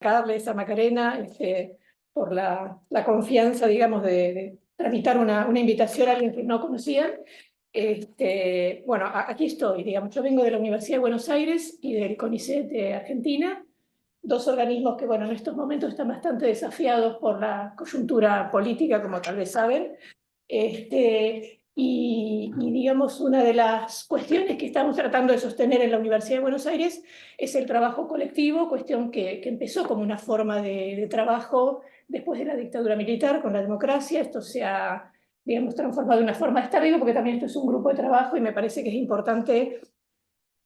Carles, a Macarena, por la confianza, digamos, de tramitar una invitación a alguien que no conocían. Bueno, aquí estoy, digamos, yo vengo de la Universidad de Buenos Aires y del CONICET de Argentina, dos organismos que, bueno, en estos momentos están bastante desafiados por la coyuntura política, como tal vez saben. Y digamos, una de las cuestiones que estamos tratando de sostener en la Universidad de Buenos Aires es el trabajo colectivo, cuestión que empezó como una forma de trabajo después de la dictadura militar con la democracia. Esto se ha, digamos, transformado de una forma de estar vivo, porque también esto es un grupo de trabajo y me parece que es importante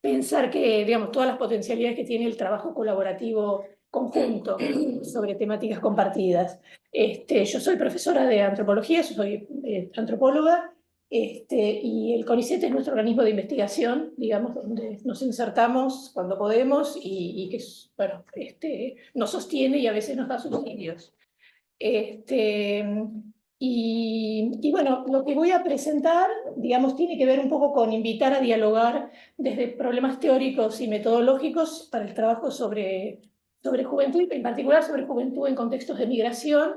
pensar que, digamos, todas las potencialidades que tiene el trabajo colaborativo conjunto sobre temáticas compartidas. Yo soy profesora de antropología, yo soy antropóloga, y el CONICET es nuestro organismo de investigación, digamos, donde nos insertamos cuando podemos y que, bueno, nos sostiene y a veces nos da subsidios. Y bueno, lo que voy a presentar, digamos, tiene que ver un poco con invitar a dialogar desde problemas teóricos y metodológicos para el trabajo sobre juventud, en particular sobre juventud en contextos de migración,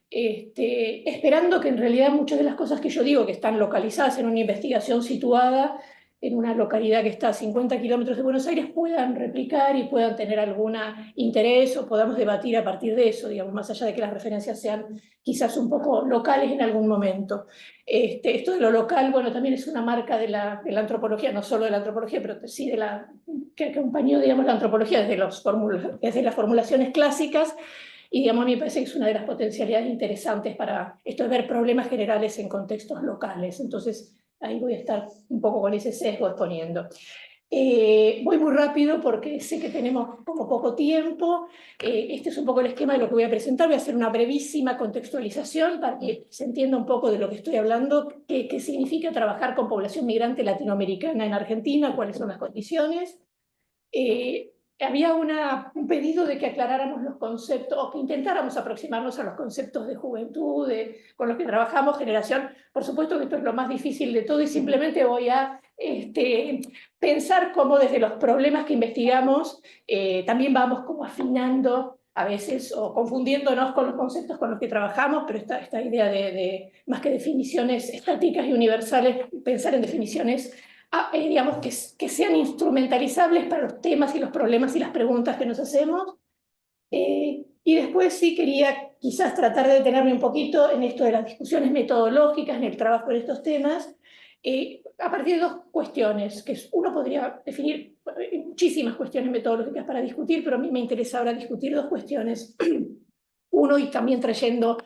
esperando que en realidad muchas de las cosas que yo digo, que están localizadas en una investigación situada en una localidad que está a 50 kilómetros de Buenos Aires, puedan replicar y puedan tener algún interés o podamos debatir a partir de eso, digamos, más allá de que las referencias sean quizás un poco locales en algún momento. Esto de lo local, bueno, también es una marca de la antropología, no solo de la antropología, pero sí de que acompañó, digamos, la antropología desde las formulaciones clásicas. Y digamos, a mí me parece que es una de las potencialidades interesantes para esto de ver problemas generales en contextos locales. Entonces, ahí voy a estar un poco con ese sesgo exponiendo. Voy muy rápido porque sé que tenemos como poco tiempo. Este es un poco el esquema de lo que voy a presentar. Voy a hacer una brevísima contextualización para que se entienda un poco de lo que estoy hablando, qué significa trabajar con población migrante latinoamericana en Argentina, cuáles son las condiciones. Había un pedido de que aclaráramos los conceptos, o que intentáramos aproximarnos a los conceptos de juventud, con los que trabajamos, generación. Por supuesto que esto es lo más difícil de todo y simplemente voy a pensar cómo desde los problemas que investigamos también vamos como afinando a veces o confundiéndonos con los conceptos con los que trabajamos, pero esta idea más que definiciones estáticas y universales, pensar en definiciones digamos, que sean instrumentalizables para los temas y los problemas y las preguntas que nos hacemos. Y después sí quería quizás tratar de detenerme un poquito en esto de las discusiones metodológicas, en el trabajo en estos temas, a partir de dos cuestiones, que uno podría definir muchísimas cuestiones metodológicas para discutir, pero a mí me interesa ahora discutir dos cuestiones. Uno, y también trayendo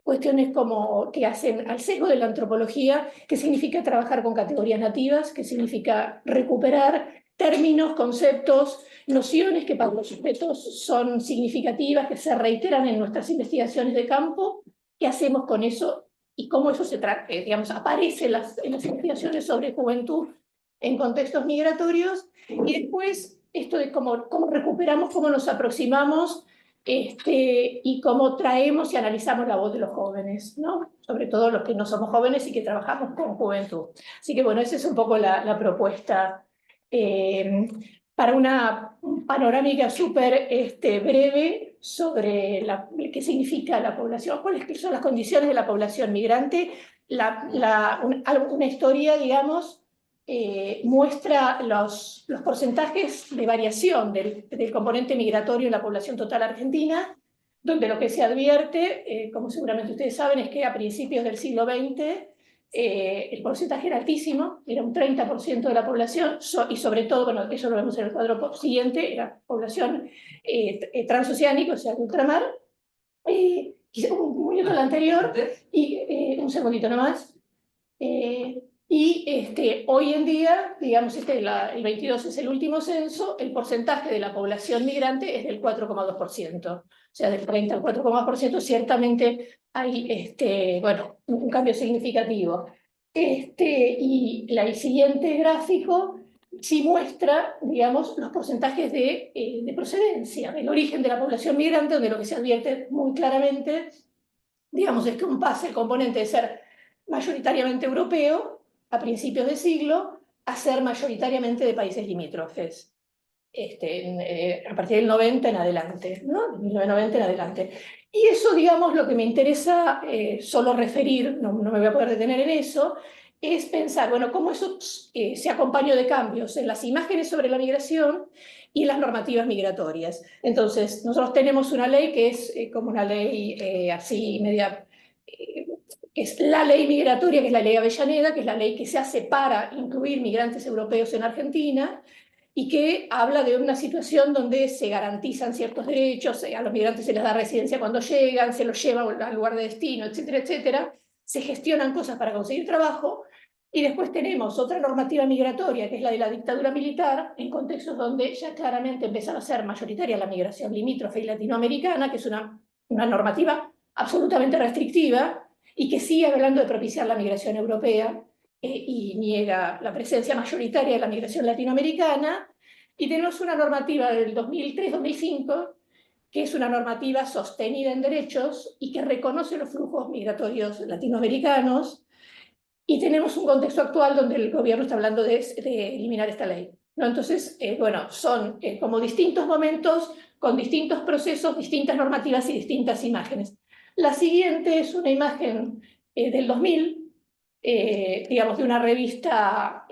cuestiones como que hacen al sesgo de la antropología, que significa trabajar con categorías nativas, que significa recuperar términos, conceptos, nociones que para los sujetos son significativas, que se reiteran en nuestras investigaciones de campo. ¿Qué hacemos con eso? Y cómo eso digamos, aparece en las investigaciones sobre juventud en contextos migratorios. Y después esto de cómo recuperamos, cómo nos aproximamos y cómo traemos y analizamos la voz de los jóvenes, ¿no? Sobre todo los que no somos jóvenes y que trabajamos con juventud. Así que bueno, esa es un poco la propuesta para una panorámica súper breve sobre qué significa la población, cuáles son las condiciones de la población migrante, una historia, digamos, muestra los porcentajes de variación del componente migratorio en la población total argentina, donde lo que se advierte, como seguramente ustedes saben, es que a principios del siglo XX el porcentaje era altísimo, era un 30% de la población, y sobre todo, bueno, eso lo vemos en el cuadro siguiente, era población transoceánica, o sea, de ultramar. Un minuto al anterior, y un segundito nomás. Hoy en día, digamos, el 22 es el último censo, el porcentaje de la población migrante es del 4,2%. O sea, del 30 al 4,2% ciertamente hay bueno, un cambio significativo. Y el siguiente gráfico sí muestra, digamos, los porcentajes de procedencia, del origen de la población migrante, donde lo que se advierte muy claramente, digamos, es que pasa el componente de ser mayoritariamente europeo a principios de siglo a ser mayoritariamente de países limítrofes. a partir del 90 en adelante, ¿no? De 1990 en adelante. Y eso, digamos, lo que me interesa solo referir, no me voy a poder detener en eso, es pensar, bueno, cómo eso se acompañó de cambios en las imágenes sobre la migración y en las normativas migratorias. Entonces, nosotros tenemos una ley que es como una ley así media, que es la ley migratoria, que es la ley Avellaneda, que es la ley que se hace para incluir migrantes europeos en Argentina, y que habla de una situación donde se garantizan ciertos derechos, a los migrantes se les da residencia cuando llegan, se los lleva al lugar de destino, etcétera, etcétera, se gestionan cosas para conseguir trabajo, y después tenemos otra normativa migratoria, que es la de la dictadura militar, en contextos donde ya claramente empezaba a ser mayoritaria la migración limítrofe y latinoamericana, que es una normativa absolutamente restrictiva, y que sigue hablando de propiciar la migración europea, y niega la presencia mayoritaria de la migración latinoamericana, y tenemos una normativa del 2003-2005, que es una normativa sostenida en derechos y que reconoce los flujos migratorios latinoamericanos, y tenemos un contexto actual donde el gobierno está hablando de eliminar esta ley, ¿no? Entonces, bueno, son como distintos momentos, con distintos procesos, distintas normativas y distintas imágenes. La siguiente es una imagen del 2000, digamos, de una revista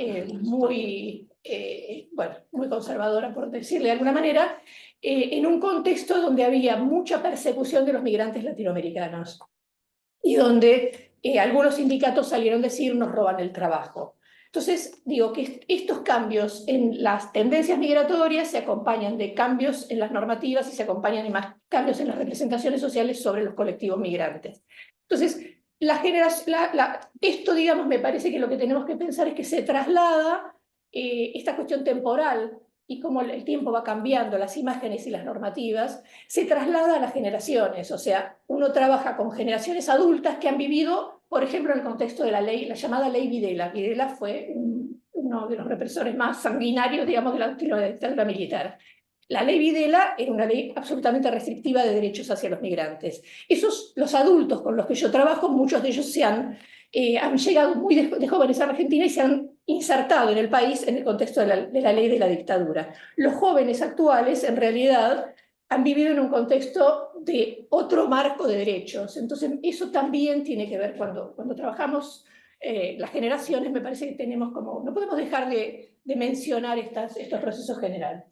bueno, muy conservadora, por decirle de alguna manera, en un contexto donde había mucha persecución de los migrantes latinoamericanos y donde algunos sindicatos salieron a decir nos roban el trabajo. Entonces, digo que estos cambios en las tendencias migratorias se acompañan de cambios en las normativas y se acompañan de más cambios en las representaciones sociales sobre los colectivos migrantes. Entonces, esto, digamos, me parece que lo que tenemos que pensar es que se traslada esta cuestión temporal y cómo el tiempo va cambiando las imágenes y las normativas, se traslada a las generaciones. O sea, uno trabaja con generaciones adultas que han vivido, por ejemplo, en el contexto de la ley, la llamada ley Videla. Videla fue uno de los represores más sanguinarios, digamos, de la dictadura militar. La ley Videla era una ley absolutamente restrictiva de derechos hacia los migrantes. Los adultos con los que yo trabajo, muchos de ellos han llegado muy de jóvenes a Argentina y se han insertado en el país en el contexto de la ley de la dictadura. Los jóvenes actuales, en realidad, han vivido en un contexto de otro marco de derechos. Entonces, eso también tiene que ver cuando trabajamos las generaciones, me parece que tenemos como, no podemos dejar de mencionar estos procesos generales.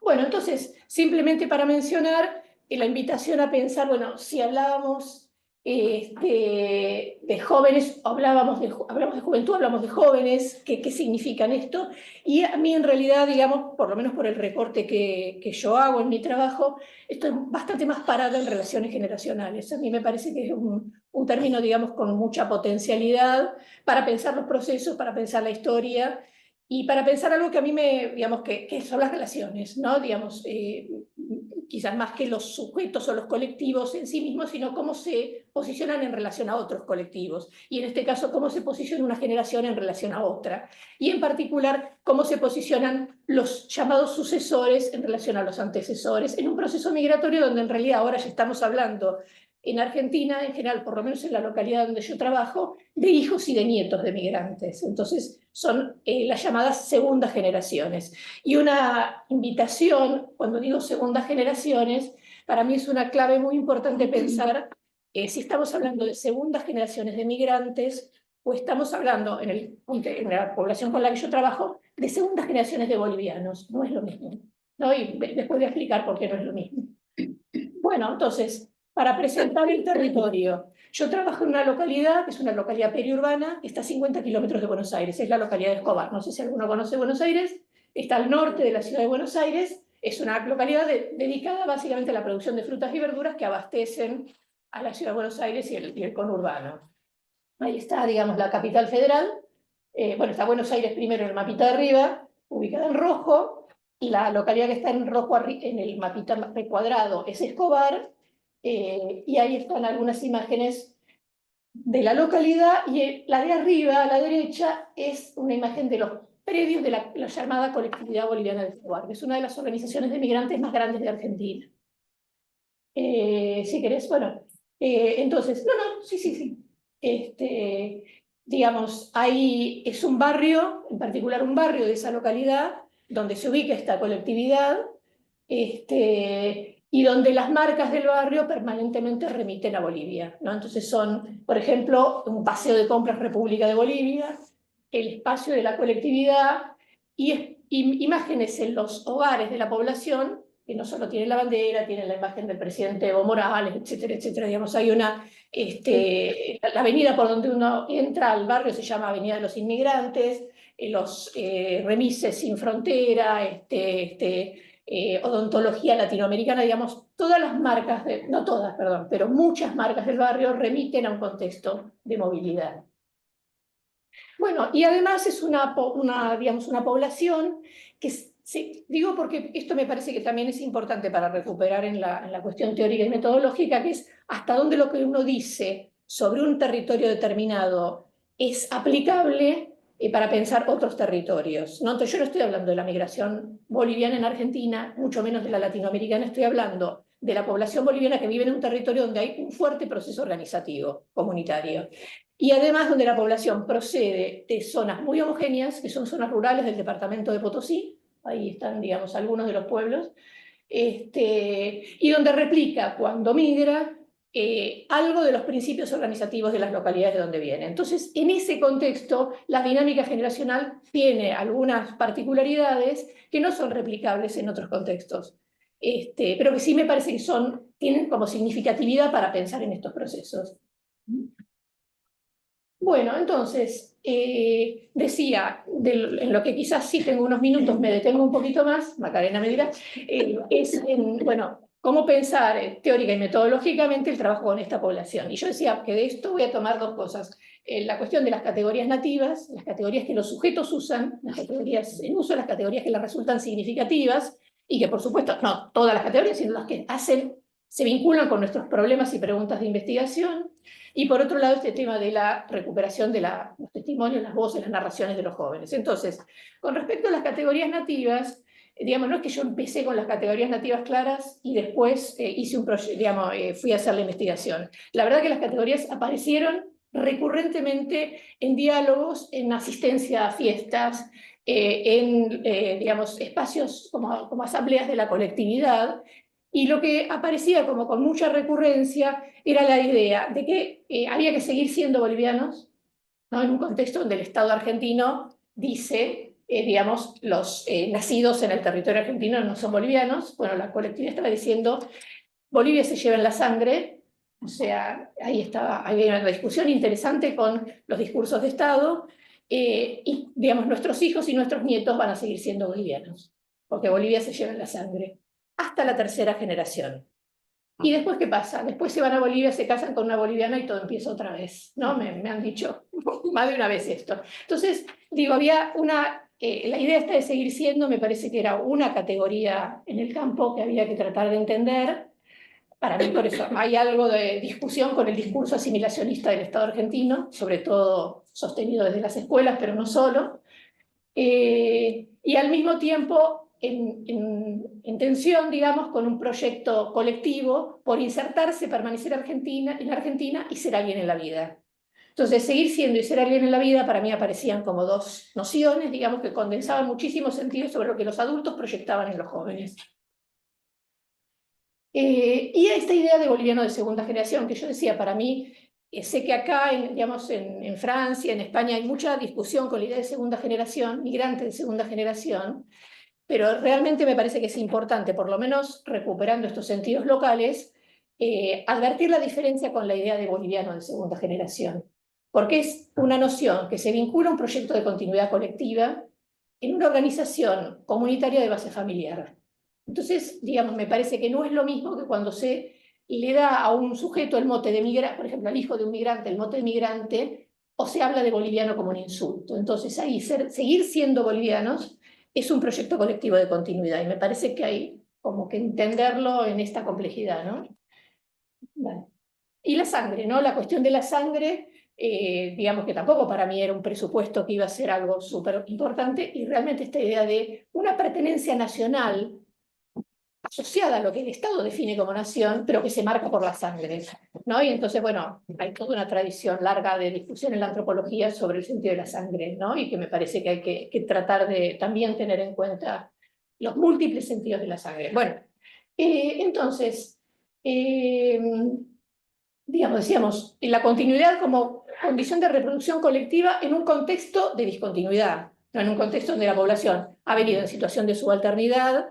Bueno, entonces, simplemente para mencionar la invitación a pensar, bueno, si hablábamos de jóvenes, hablamos de juventud, hablamos de jóvenes, ¿qué significan esto? Y a mí en realidad, digamos, por lo menos por el recorte que yo hago en mi trabajo, estoy bastante más parada en relaciones generacionales. A mí me parece que es un término, digamos, con mucha potencialidad para pensar los procesos, para pensar la historia, y para pensar algo que a mí digamos, que son las relaciones, ¿no? Digamos, quizás más que los sujetos o los colectivos en sí mismos, sino cómo se posicionan en relación a otros colectivos. Y en este caso, cómo se posiciona una generación en relación a otra. Y en particular, cómo se posicionan los llamados sucesores en relación a los antecesores, en un proceso migratorio donde en realidad ahora ya estamos hablando en Argentina, en general, por lo menos en la localidad donde yo trabajo, de hijos y de nietos de migrantes. Entonces, son las llamadas segundas generaciones. Y una invitación, cuando digo segundas generaciones, para mí es una clave muy importante pensar si estamos hablando de segundas generaciones de migrantes o estamos hablando, en la población con la que yo trabajo, de segundas generaciones de bolivianos. No es lo mismo, ¿no? Y después voy a explicar por qué no es lo mismo. Bueno, entonces, para presentar el territorio, yo trabajo en una localidad, que es una localidad periurbana, que está a 50 kilómetros de Buenos Aires, es la localidad de Escobar. No sé si alguno conoce Buenos Aires, está al norte de la ciudad de Buenos Aires, es una localidad dedicada básicamente a la producción de frutas y verduras que abastecen a la ciudad de Buenos Aires y el conurbano. Ahí está, digamos, la capital federal. Bueno, está Buenos Aires primero en el mapita de arriba, ubicada en rojo, y la localidad que está en rojo en el mapita recuadrado es Escobar, y ahí están algunas imágenes de la localidad, y la de arriba, a la derecha, es una imagen de los predios de la llamada Colectividad Boliviana de Escobar, que es una de las organizaciones de migrantes más grandes de Argentina. Si querés, bueno, entonces, no, sí. Digamos, ahí es un barrio, en particular un barrio de esa localidad, donde se ubica esta colectividad, y donde las marcas del barrio permanentemente remiten a Bolivia, ¿no? Entonces son, por ejemplo, un paseo de compras República de Bolivia, el espacio de la colectividad y imágenes en los hogares de la población, que no solo tienen la bandera, tienen la imagen del presidente Evo Morales, etcétera, etcétera. Digamos, hay una, la avenida por donde uno entra al barrio se llama Avenida de los Inmigrantes, los remises sin frontera, odontología latinoamericana, digamos, todas las marcas, no todas, perdón, pero muchas marcas del barrio remiten a un contexto de movilidad. Bueno, y además es digamos, una población que, digo porque esto me parece que también es importante para recuperar en la cuestión teórica y metodológica, que es hasta dónde lo que uno dice sobre un territorio determinado es aplicable para pensar otros territorios, ¿no? Entonces yo no estoy hablando de la migración boliviana en Argentina, mucho menos de la latinoamericana, estoy hablando de la población boliviana que vive en un territorio donde hay un fuerte proceso organizativo comunitario. Y además donde la población procede de zonas muy homogéneas, que son zonas rurales del departamento de Potosí, ahí están, digamos, algunos de los pueblos, y donde replica, cuando migra, algo de los principios organizativos de las localidades de donde viene. Entonces, en ese contexto, la dinámica generacional tiene algunas particularidades que no son replicables en otros contextos, pero que sí me parece que tienen como significatividad para pensar en estos procesos. Bueno, entonces, decía, en lo que quizás sí tengo unos minutos, me detengo un poquito más, Macarena me dirá, es bueno, cómo pensar teórica y metodológicamente el trabajo con esta población. Y yo decía que de esto voy a tomar dos cosas. La cuestión de las categorías nativas, las categorías que los sujetos usan, las categorías en uso, las categorías que les resultan significativas, y que por supuesto, no todas las categorías, sino las que se vinculan con nuestros problemas y preguntas de investigación. Y por otro lado, este tema de la recuperación de los testimonios, las voces, las narraciones de los jóvenes. Entonces, con respecto a las categorías nativas, digamos, no es que yo empecé con las categorías nativas claras y después hice un proyecto, digamos, fui a hacer la investigación. La verdad que las categorías aparecieron recurrentemente en diálogos, en asistencia a fiestas, digamos, espacios como asambleas de la colectividad, y lo que aparecía como con mucha recurrencia era la idea de que había que seguir siendo bolivianos, ¿no? En un contexto donde el Estado argentino dice, digamos, los nacidos en el territorio argentino no son bolivianos. Bueno, la colectividad estaba diciendo, Bolivia se lleva en la sangre, o sea, había una discusión interesante con los discursos de Estado, y, digamos, nuestros hijos y nuestros nietos van a seguir siendo bolivianos, porque Bolivia se lleva en la sangre, hasta la tercera generación. ¿Y después qué pasa? Después se van a Bolivia, se casan con una boliviana y todo empieza otra vez, ¿no? Me han dicho más de una vez esto. Entonces, digo, había la idea esta de seguir siendo, me parece que era una categoría en el campo que había que tratar de entender. Para mí, por eso, hay algo de discusión con el discurso asimilacionista del Estado argentino, sobre todo sostenido desde las escuelas, pero no solo. Y al mismo tiempo en tensión, digamos, con un proyecto colectivo por insertarse, permanecer en Argentina y ser alguien en la vida. Entonces, seguir siendo y ser alguien en la vida para mí aparecían como dos nociones, digamos, que condensaban muchísimos sentidos sobre lo que los adultos proyectaban en los jóvenes. Y esta idea de boliviano de segunda generación, que yo decía, para mí, sé que acá, digamos, en Francia, en España, hay mucha discusión con la idea de segunda generación, migrante de segunda generación, pero realmente me parece que es importante, por lo menos recuperando estos sentidos locales, advertir la diferencia con la idea de boliviano de segunda generación, porque es una noción que se vincula a un proyecto de continuidad colectiva en una organización comunitaria de base familiar. Entonces, digamos, me parece que no es lo mismo que cuando se le da a un sujeto el mote de migrante, por ejemplo, al hijo de un migrante, el mote de migrante, o se habla de boliviano como un insulto. Entonces, ahí seguir siendo bolivianos es un proyecto colectivo de continuidad, y me parece que hay como que entenderlo en esta complejidad, ¿no? Vale. Y la sangre, ¿no? La cuestión de la sangre, digamos que tampoco para mí era un presupuesto que iba a ser algo súper importante, y realmente esta idea de una pertenencia nacional asociada a lo que el Estado define como nación, pero que se marca por la sangre, ¿no? Y entonces, bueno, hay toda una tradición larga de discusión en la antropología sobre el sentido de la sangre, ¿no? Y que me parece que hay que tratar de también tener en cuenta los múltiples sentidos de la sangre. Bueno, entonces, decíamos, la continuidad como condición de reproducción colectiva en un contexto de discontinuidad, no en un contexto donde la población ha venido en situación de subalternidad,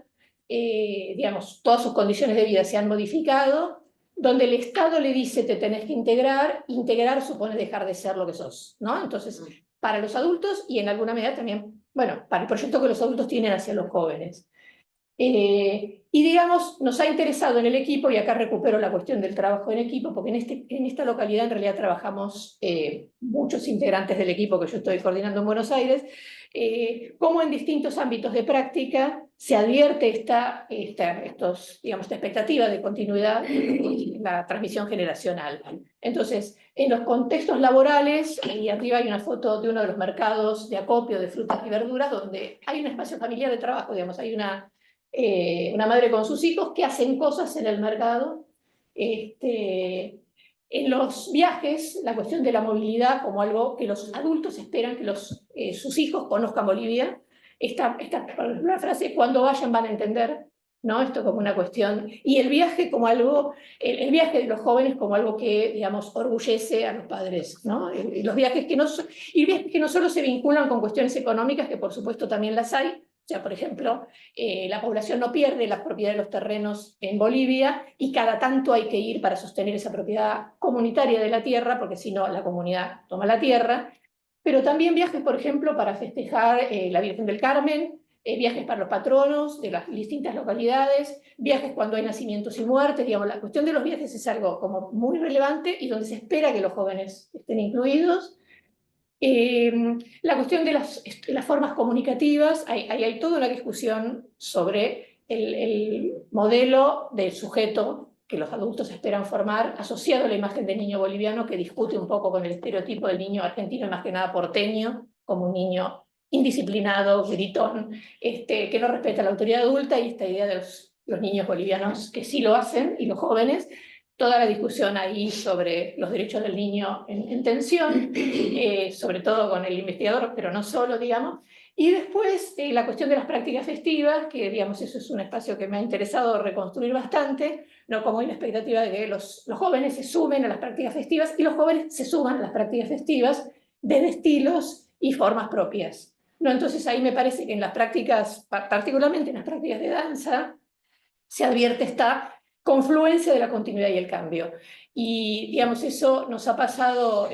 todas sus condiciones de vida se han modificado, donde el Estado le dice te tenés que integrar, integrar supone dejar de ser lo que sos, ¿no? Entonces, para los adultos y en alguna medida también, bueno, para el proyecto que los adultos tienen hacia los jóvenes. Y digamos, nos ha interesado en el equipo, y acá recupero la cuestión del trabajo en equipo, porque en esta localidad en realidad trabajamos muchos integrantes del equipo que yo estoy coordinando en Buenos Aires, cómo en distintos ámbitos de práctica se advierte esta expectativa de continuidad en la transmisión generacional. Entonces, en los contextos laborales, y arriba hay una foto de uno de los mercados de acopio de frutas y verduras, donde hay un espacio familiar de trabajo, hay una madre con sus hijos que hacen cosas en el mercado. En los viajes, la cuestión de la movilidad como algo que los adultos esperan que sus hijos conozcan Bolivia. Esta frase, cuando vayan van a entender, ¿no? Esto como una cuestión. Y el viaje como algo, el viaje de los jóvenes como algo que, digamos, orgullece a los padres, ¿no? Los viajes viajes que no solo se vinculan con cuestiones económicas, que por supuesto también las hay. O sea, por ejemplo, la población no pierde la propiedad de los terrenos en Bolivia y cada tanto hay que ir para sostener esa propiedad comunitaria de la tierra, porque si no, la comunidad toma la tierra. Pero también viajes, por ejemplo, para festejar la Virgen del Carmen, viajes para los patronos de las distintas localidades, viajes cuando hay nacimientos y muertes. Digamos, la cuestión de los viajes es algo como muy relevante y donde se espera que los jóvenes estén incluidos. La cuestión de las formas comunicativas, hay toda una discusión sobre el modelo del sujeto que los adultos esperan formar, asociado a la imagen del niño boliviano, que discute un poco con el estereotipo del niño argentino, más que nada porteño, como un niño indisciplinado, gritón, que no respeta la autoridad adulta, y esta idea de los niños bolivianos que sí lo hacen, y los jóvenes. Toda la discusión ahí sobre los derechos del niño en tensión, sobre todo con el investigador, pero no solo, digamos. Y después la cuestión de las prácticas festivas, que digamos eso es un espacio que me ha interesado reconstruir bastante, ¿no? Como hay la expectativa de que los jóvenes se sumen a las prácticas festivas y los jóvenes se suman a las prácticas festivas desde estilos y formas propias, ¿no? Entonces ahí me parece que en las prácticas, particularmente en las prácticas de danza, se advierte esta confluencia de la continuidad y el cambio. Y, digamos, eso nos ha pasado,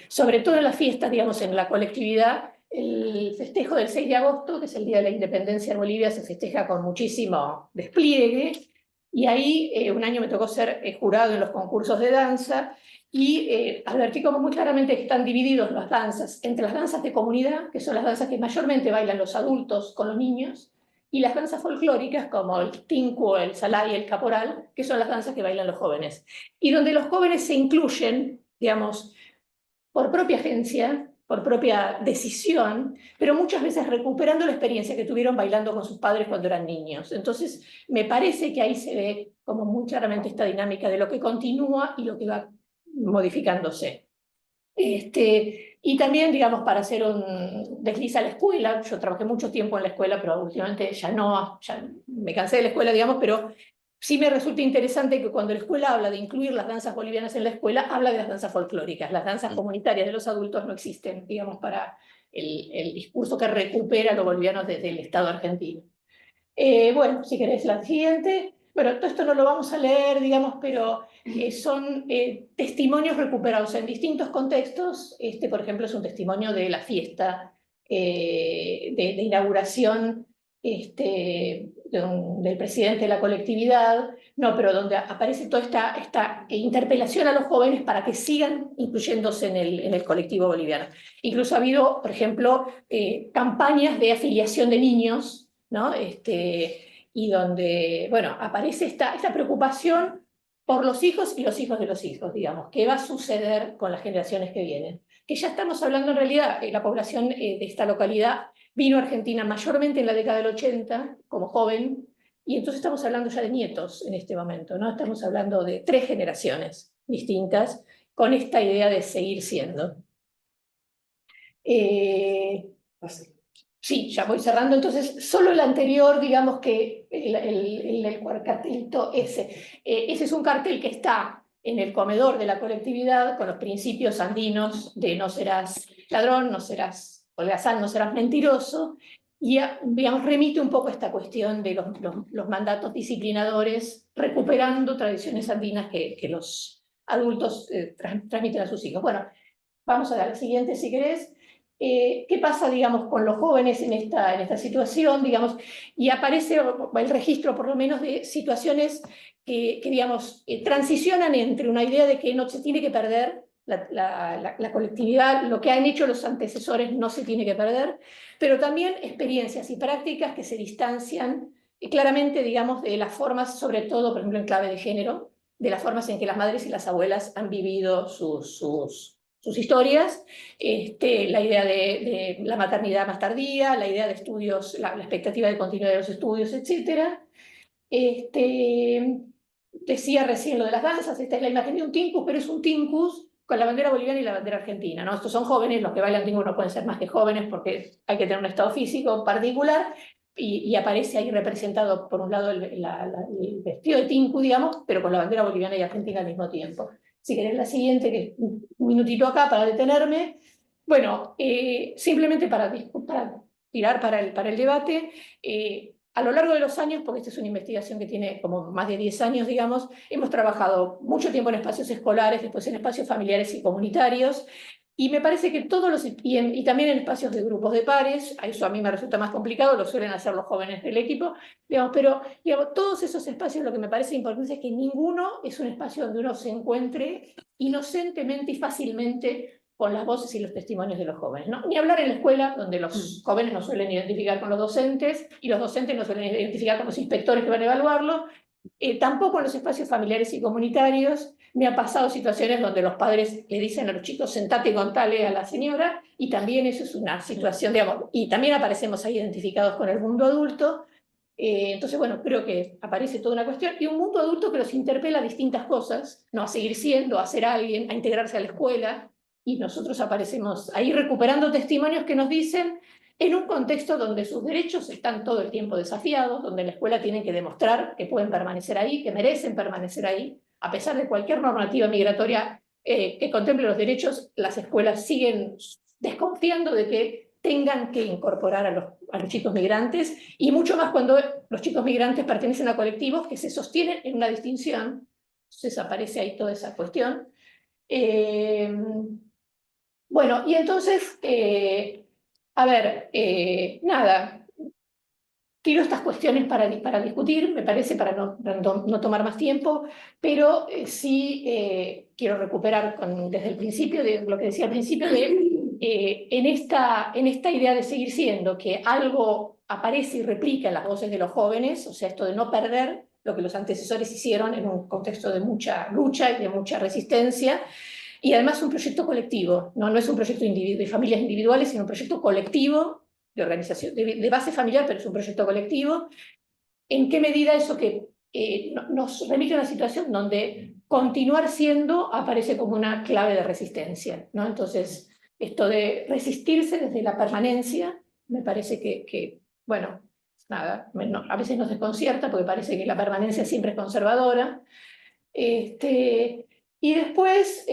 sobre todo en las fiestas, digamos, en la colectividad. El festejo del 6 de agosto, que es el Día de la Independencia de Bolivia, se festeja con muchísimo despliegue. Y ahí un año me tocó ser jurado en los concursos de danza y advertí como muy claramente que están divididos las danzas entre las danzas de comunidad, que son las danzas que mayormente bailan los adultos con los niños, y las danzas folclóricas como el tinku, el salá y el caporal, que son las danzas que bailan los jóvenes. Y donde los jóvenes se incluyen, digamos, por propia agencia, por propia decisión, pero muchas veces recuperando la experiencia que tuvieron bailando con sus padres cuando eran niños. Entonces, me parece que ahí se ve como muy claramente esta dinámica de lo que continúa y lo que va modificándose. Y también, digamos, para hacer un desliz a la escuela, yo trabajé mucho tiempo en la escuela, pero últimamente ya no, ya me cansé de la escuela, digamos, pero sí me resulta interesante que cuando la escuela habla de incluir las danzas bolivianas en la escuela, habla de las danzas folclóricas. Las danzas comunitarias de los adultos no existen, digamos, para el discurso que recupera lo boliviano desde el Estado argentino. Bueno, si querés la siguiente. Bueno, todo esto no lo vamos a leer, digamos, pero son testimonios recuperados en distintos contextos. Por ejemplo, es un testimonio de la fiesta de inauguración del presidente de la colectividad, no, pero donde aparece toda esta interpelación a los jóvenes para que sigan incluyéndose en el colectivo boliviano. Incluso ha habido, por ejemplo, campañas de afiliación de niños, ¿no? Y donde, bueno, aparece esta preocupación por los hijos y los hijos de los hijos, digamos, qué va a suceder con las generaciones que vienen. Que ya estamos hablando en realidad, la población de esta localidad vino a Argentina mayormente en la década del 80, como joven, y entonces estamos hablando ya de nietos en este momento, ¿no? Estamos hablando de 3 generaciones distintas con esta idea de seguir siendo. Sí, ya voy cerrando. Entonces, solo el anterior, digamos que el cartelito ese. Ese es un cartel que está en el comedor de la colectividad con los principios andinos de no serás ladrón, no serás holgazán, no serás mentiroso, y digamos, remite un poco a esta cuestión de los mandatos disciplinadores, recuperando tradiciones andinas que los adultos transmiten a sus hijos. Bueno, vamos a la siguiente si querés. ¿Qué pasa, digamos, con los jóvenes en esta situación, digamos? Y aparece el registro, por lo menos, de situaciones que digamos, transicionan entre una idea de que no se tiene que perder la colectividad, lo que han hecho los antecesores no se tiene que perder, pero también experiencias y prácticas que se distancian claramente, digamos, de las formas, sobre todo, por ejemplo, en clave de género, de las formas en que las madres y las abuelas han vivido sus historias, la idea de la maternidad más tardía, la idea de estudios, la expectativa de continuidad de los estudios, etc. Decía recién lo de las danzas, esta es la imagen de un tincus, pero es un tincus con la bandera boliviana y la bandera argentina, ¿no? Estos son jóvenes, los que bailan tincus no pueden ser más que jóvenes porque hay que tener un estado físico particular, y aparece ahí representado por un lado el vestido de tinku, digamos, pero con la bandera boliviana y argentina al mismo tiempo. Si querés la siguiente, que un minutito acá para detenerme. Bueno, simplemente para tirar para el debate, a lo largo de los años, porque esta es una investigación que tiene como más de 10 años, digamos, hemos trabajado mucho tiempo en espacios escolares, después en espacios familiares y comunitarios, y me parece que todos los, y también en espacios de grupos de pares, a eso a mí me resulta más complicado, lo suelen hacer los jóvenes del equipo, digamos, pero digamos, todos esos espacios lo que me parece importante es que ninguno es un espacio donde uno se encuentre inocentemente y fácilmente con las voces y los testimonios de los jóvenes, ¿no? Ni hablar en la escuela, donde los jóvenes no suelen identificar con los docentes y los docentes no suelen identificar con los inspectores que van a evaluarlo. Tampoco en los espacios familiares y comunitarios. Me han pasado situaciones donde los padres le dicen a los chicos, sentate y contale a la señora, y también eso es una situación, digamos, y también aparecemos ahí identificados con el mundo adulto. Entonces, bueno, creo que aparece toda una cuestión, y un mundo adulto que los interpela a distintas cosas, ¿no? A seguir siendo, a ser alguien, a integrarse a la escuela, y nosotros aparecemos ahí recuperando testimonios que nos dicen, en un contexto donde sus derechos están todo el tiempo desafiados, donde la escuela tiene que demostrar que pueden permanecer ahí, que merecen permanecer ahí, a pesar de cualquier normativa migratoria que contemple los derechos, las escuelas siguen desconfiando de que tengan que incorporar a los chicos migrantes, y mucho más cuando los chicos migrantes pertenecen a colectivos que se sostienen en una distinción. Entonces aparece ahí toda esa cuestión. Bueno, y entonces, a ver, nada, tiro estas cuestiones para discutir, me parece, para no tomar más tiempo, pero sí quiero recuperar desde el principio, de lo que decía al principio, en esta idea de seguir siendo, que algo aparece y replica en las voces de los jóvenes, o sea, esto de no perder lo que los antecesores hicieron en un contexto de mucha lucha y de mucha resistencia. Y además un proyecto colectivo, no es un proyecto de familias individuales, sino un proyecto colectivo de organización, de base familiar, pero es un proyecto colectivo. ¿En qué medida eso que nos remite a una situación donde continuar siendo aparece como una clave de resistencia, ¿no? Entonces, esto de resistirse desde la permanencia, me parece que bueno, nada, a veces nos desconcierta porque parece que la permanencia siempre es conservadora. Y después,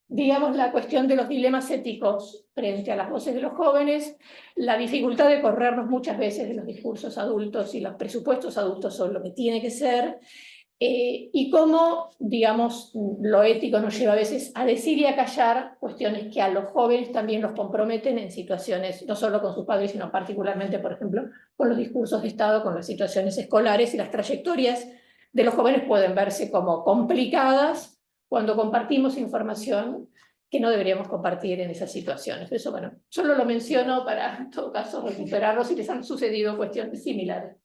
digamos, la cuestión de los dilemas éticos frente a las voces de los jóvenes, la dificultad de corrernos muchas veces de los discursos adultos y los presupuestos adultos son lo que tiene que ser, y cómo, digamos, lo ético nos lleva a veces a decir y a callar cuestiones que a los jóvenes también los comprometen en situaciones, no solo con sus padres, sino particularmente, por ejemplo, con los discursos de Estado, con las situaciones escolares, y las trayectorias de los jóvenes pueden verse como complicadas cuando compartimos información que no deberíamos compartir en esas situaciones. Eso, bueno, solo lo menciono para, en todo caso, recuperarlo si les han sucedido cuestiones similares.